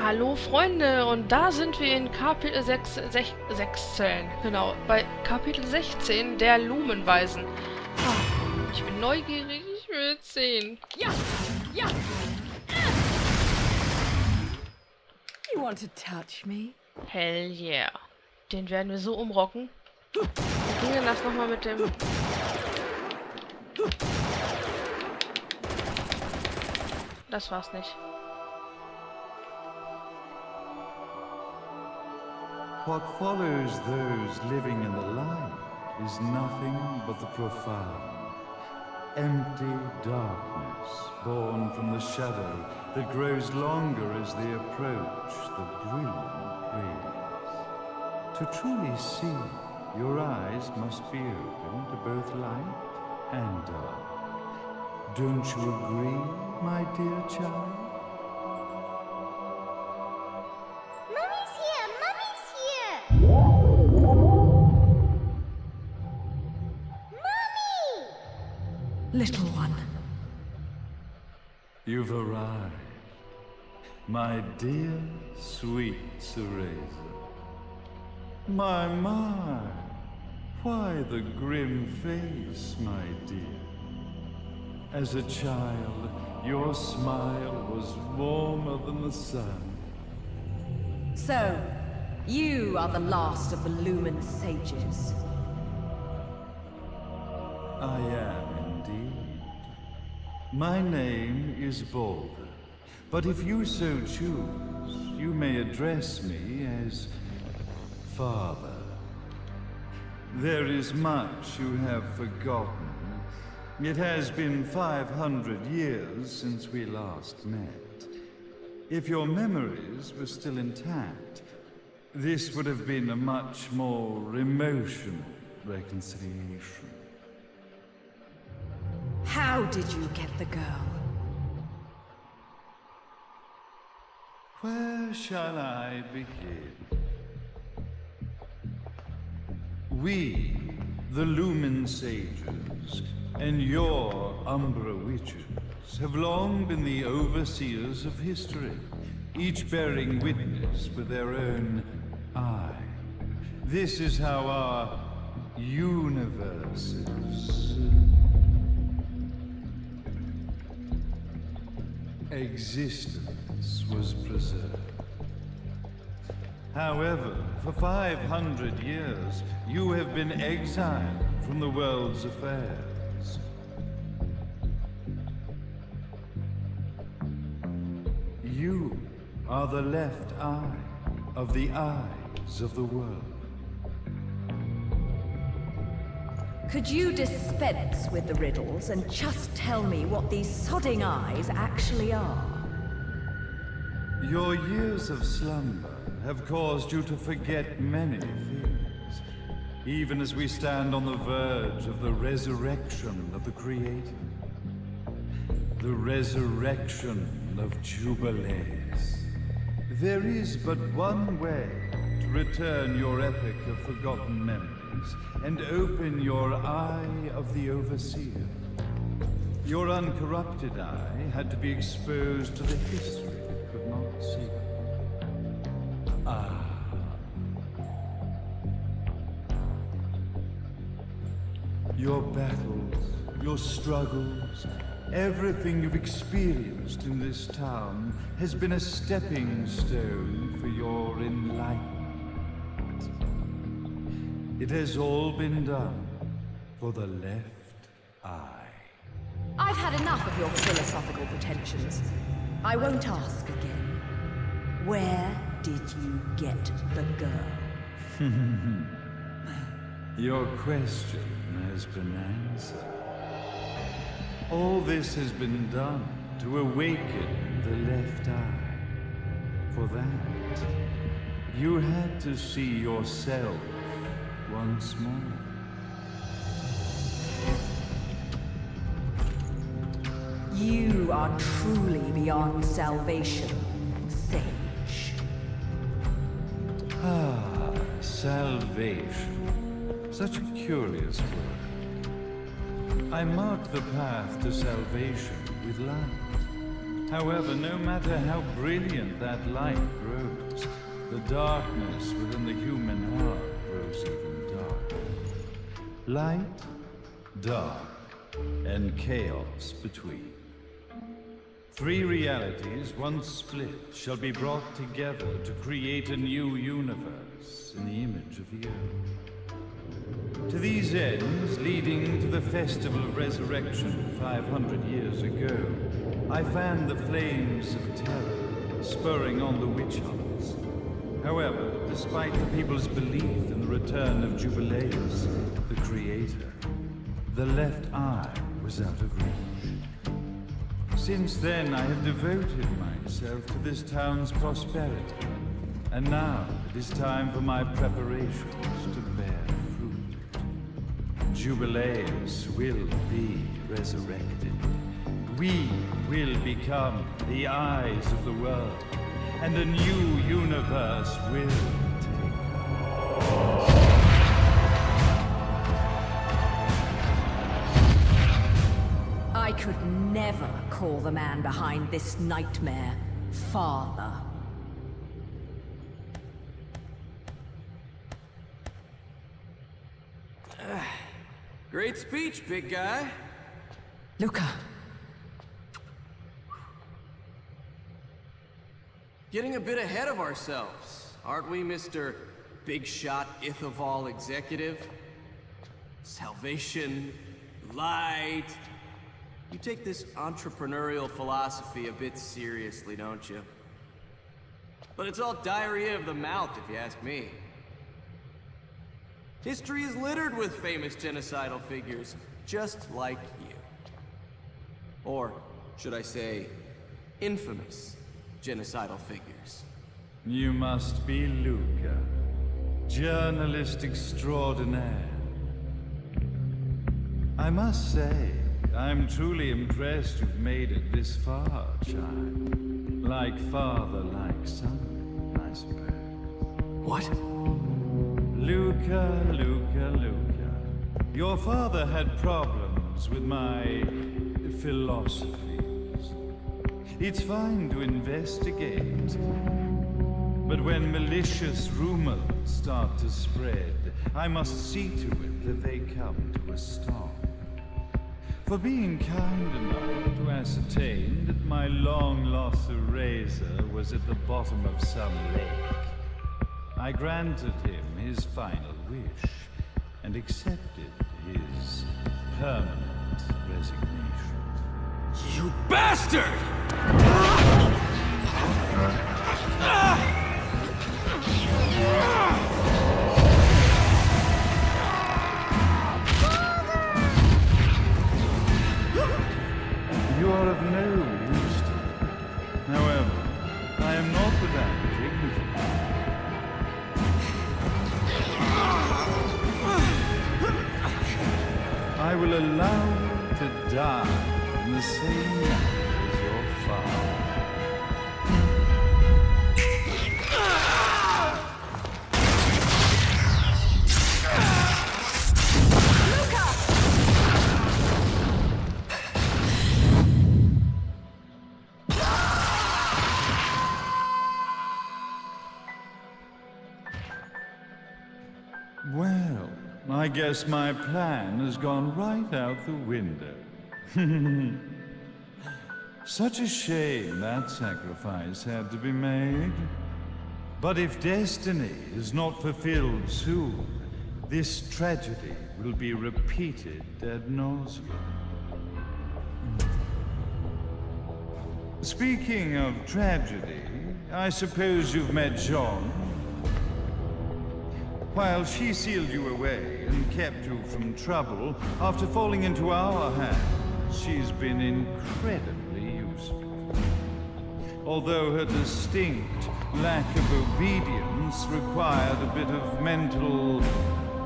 Hallo Freunde, und da sind wir in Kapitel 16, genau, bei Kapitel 16 der Lumen-Weisen. Ich bin neugierig, ich will es sehen. Ja, ja. You want to touch me? Hell yeah. Den werden wir so umrocken. Wir gehen das nochmal mit dem... Das war's nicht. What follows those living in the light is nothing but the profound, empty darkness born from the shadow that grows longer as they approach the brilliant rays. To truly see, your eyes must be open to both light and dark. Don't you agree, my dear child? Little one. You've arrived, my dear, sweet Cereza. My, why the grim face, my dear? As a child, your smile was warmer than the sun. So, you are the last of the Lumen sages. I am indeed. My name is Balder, but if you so choose, you may address me as Father. There is much you have forgotten. It has been 500 years since we last met. If your memories were still intact, this would have been a much more emotional reconciliation. How did you get the girl? Where shall I begin? We, the Lumen Sages, and your Umbra Witches, have long been the overseers of history, each bearing witness with their own eye. This is how our universes existence was preserved. However, for 500 years, you have been exiled from the world's affairs. You are the left eye of the eyes of the world. Could you dispense with the riddles and just tell me what these sodding eyes actually are? Your years of slumber have caused you to forget many things, even as we stand on the verge of the resurrection of the Creator. The resurrection of Jubilees. There is but one way to return your epic of forgotten memories and open your eye of the Overseer. Your uncorrupted eye had to be exposed to the history it could not see. Your battles, your struggles, everything you've experienced in this town has been a stepping stone for your enlightenment. It has all been done for the left eye. I've had enough of your philosophical pretensions. I won't ask again. Where did you get the girl? Your question has been answered. All this has been done to awaken the left eye. For that, you had to see yourself once more. You are truly beyond salvation, sage. Salvation. Such a curious word. I mark the path to salvation with light. However, no matter how brilliant that light grows, the darkness within the human heart grows even darker. Light, dark, and chaos between. Three realities, once split, shall be brought together to create a new universe in the image of the Earth. To these ends, leading to the Festival of Resurrection 500 years ago, I fanned the flames of terror, spurring on the witch hunts. However, despite the people's belief in the return of Jubileus, the Creator, the left eye was out of reach. Since then, I have devoted myself to this town's prosperity, and now it is time for my preparations to bear fruit. Jubileus will be resurrected. We will become the eyes of the world, and a new universe will take place. I could never call the man behind this nightmare father. Great speech, big guy. Luca. Getting a bit ahead of ourselves, aren't we, Mr. Big Shot Ithaval Executive? Salvation, light. You take this entrepreneurial philosophy a bit seriously, don't you? But it's all diarrhea of the mouth, if you ask me. History is littered with famous genocidal figures, just like you. Or, should I say, infamous genocidal figures. You must be Luca, journalist extraordinaire. I must say, I'm truly impressed you've made it this far, child. Like father, like son, I suppose. What? Luca, Luca, Luca. Your father had problems with my philosophies. It's fine to investigate, but when malicious rumors start to spread, I must see to it that they come to a stop. For being kind enough to ascertain that my long-lost eraser was at the bottom of some lake, I granted him his final wish and accepted his permanent resignation. You bastard! You are of no use to me. However, I am not without dignity. I will allow you to die in the same manner as your father. Well, I guess my plan has gone right out the window. Such a shame that sacrifice had to be made. But if destiny is not fulfilled soon, this tragedy will be repeated ad nauseam. Speaking of tragedy, I suppose you've met Jean. While she sealed you away and kept you from trouble, after falling into our hands, she's been incredibly useful. Although her distinct lack of obedience required a bit of mental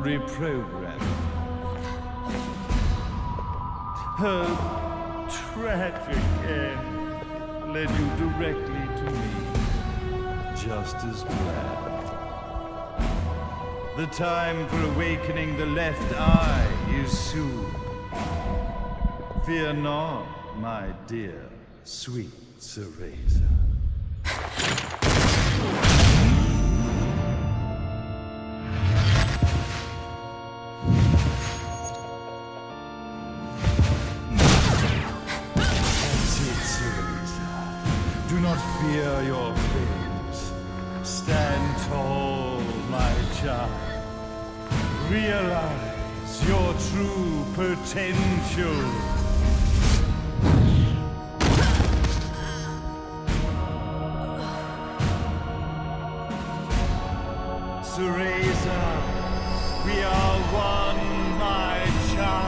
reprogramming. Her tragic end led you directly to me, just as planned. The time for awakening the left eye is soon. Fear not, my dear, sweet Cereza. Do not fear your fate. Stand tall, my child. Realize your true potential. Cereza, we are one, my child.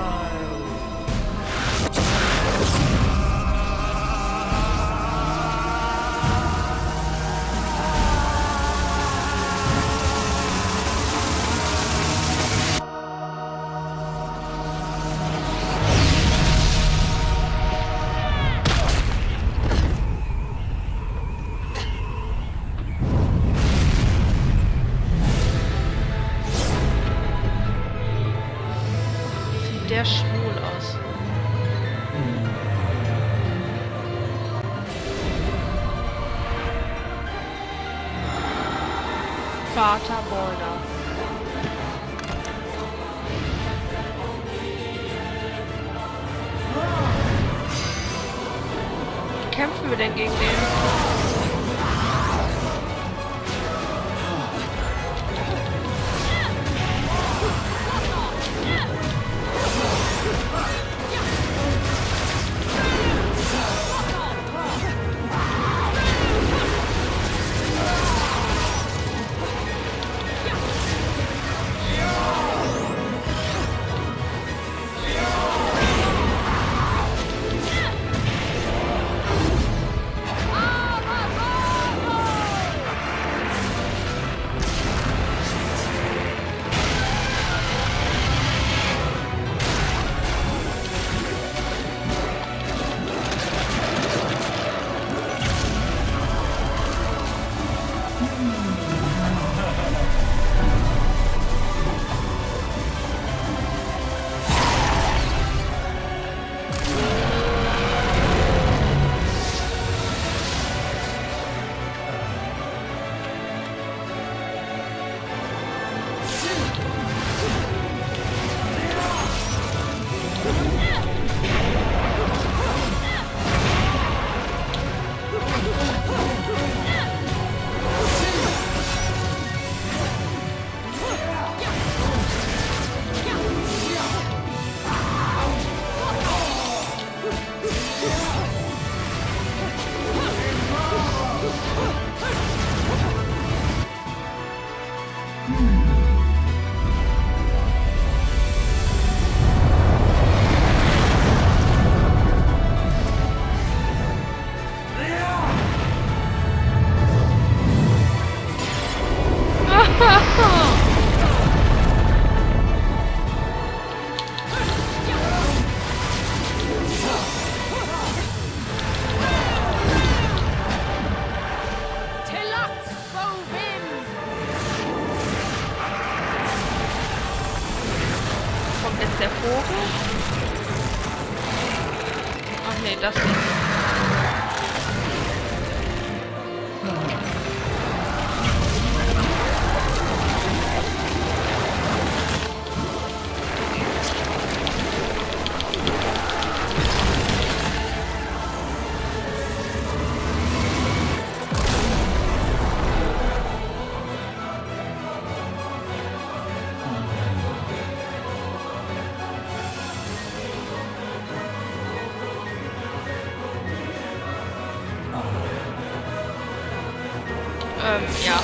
Der schwul aus. Vater Boulder. Wie kämpfen wir denn gegen den? Der Vogel? Ach nee, das nicht. Ja.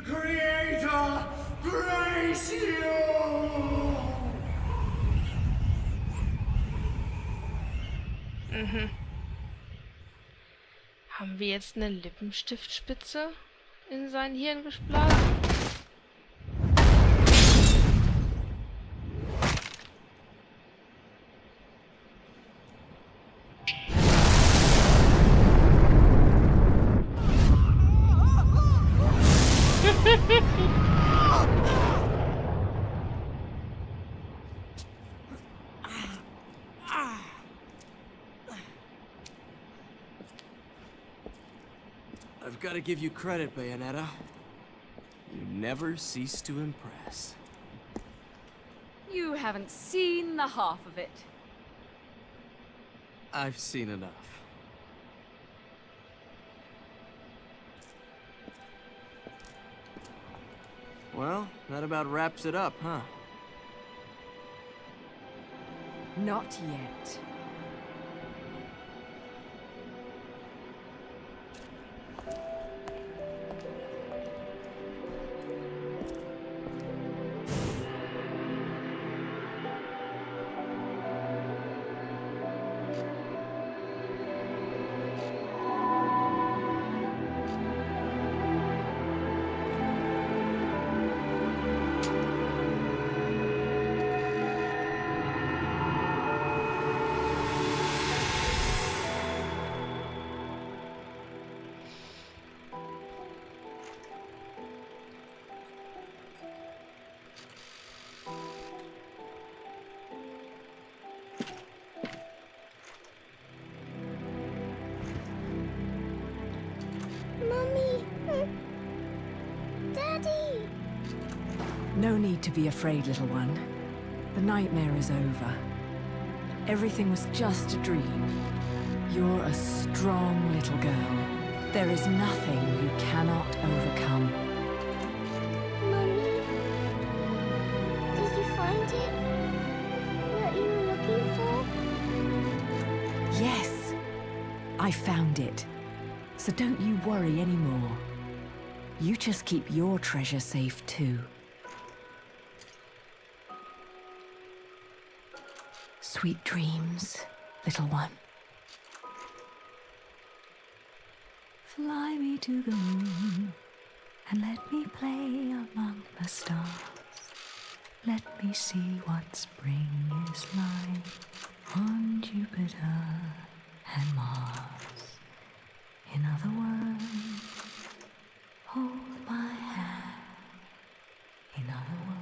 Creator, praise you! Haben wir jetzt eine Lippenstiftspitze in sein Hirn geblasen? I've got to give you credit, Bayonetta. You never cease to impress. You haven't seen the half of it. I've seen enough. Well, that about wraps it up, huh? Not yet. No need to be afraid, little one. The nightmare is over. Everything was just a dream. You're a strong little girl. There is nothing you cannot overcome. Mummy, did you find it? What you were looking for? Yes, I found it. So don't you worry anymore. You just keep your treasure safe too. Sweet dreams, little one. Fly me to the moon and let me play among the stars. Let me see what spring is like on Jupiter and Mars. In other words, hold my hand. In other words.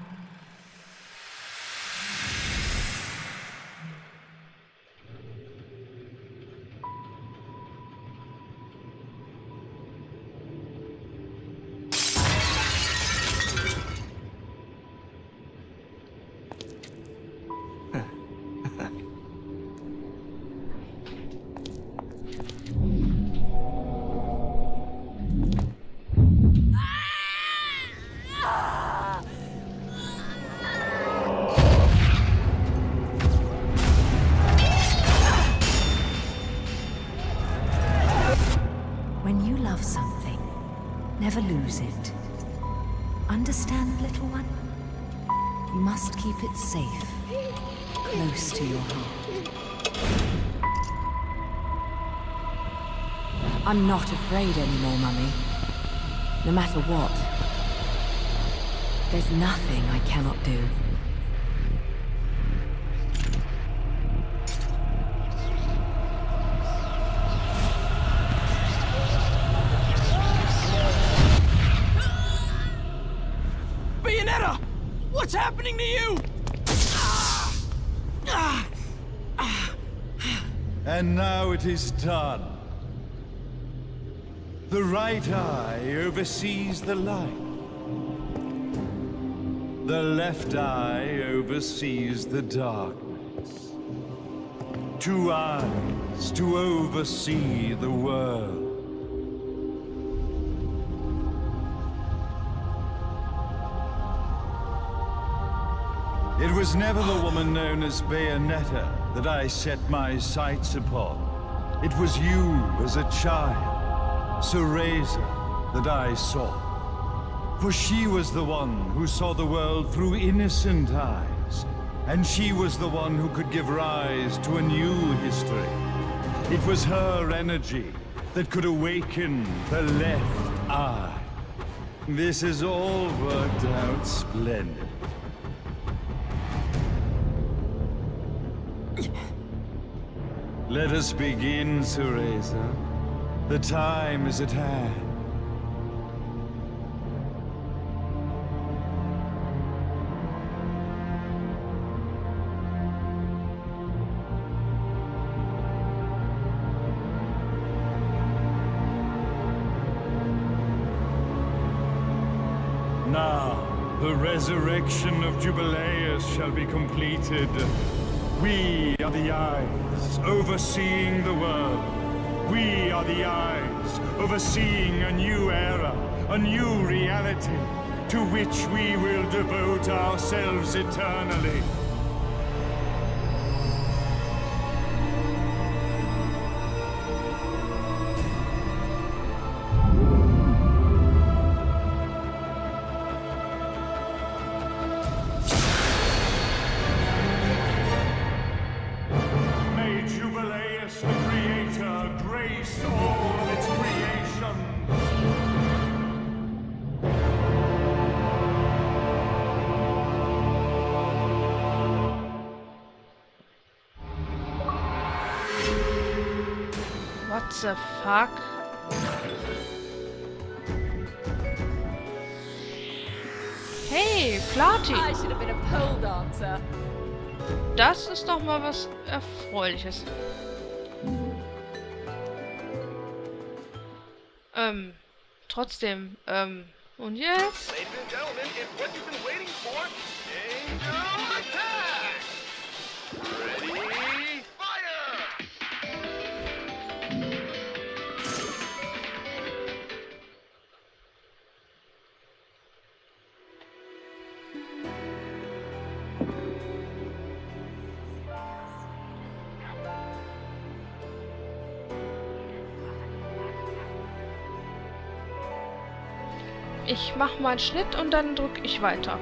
Never lose it. Understand, little one? You must keep it safe, close to your heart. I'm not afraid anymore, Mummy. No matter what. There's nothing I cannot do. Bayonetta! What's happening to you? And now it is done. The right eye oversees the light. The left eye oversees the darkness. 2 eyes to oversee the world. It was never the woman known as Bayonetta that I set my sights upon. It was you as a child, Cereza, that I saw. For she was the one who saw the world through innocent eyes, and she was the one who could give rise to a new history. It was her energy that could awaken the left eye. This has all worked out splendid. Let us begin, Cereza. The time is at hand. Now, the resurrection of Jubileus shall be completed. We are the eyes, overseeing the world. We are the eyes, overseeing a new era, a new reality, to which we will devote ourselves eternally. What the fuck? Hey, Platin! I should have been a pole dancer. Das ist doch mal was Erfreuliches. Trotzdem, und jetzt? Ladies and gentlemen, it's what you've been waiting for. Angel attack! Ready, fire! Ich mach mal einen Schnitt und dann drücke ich weiter.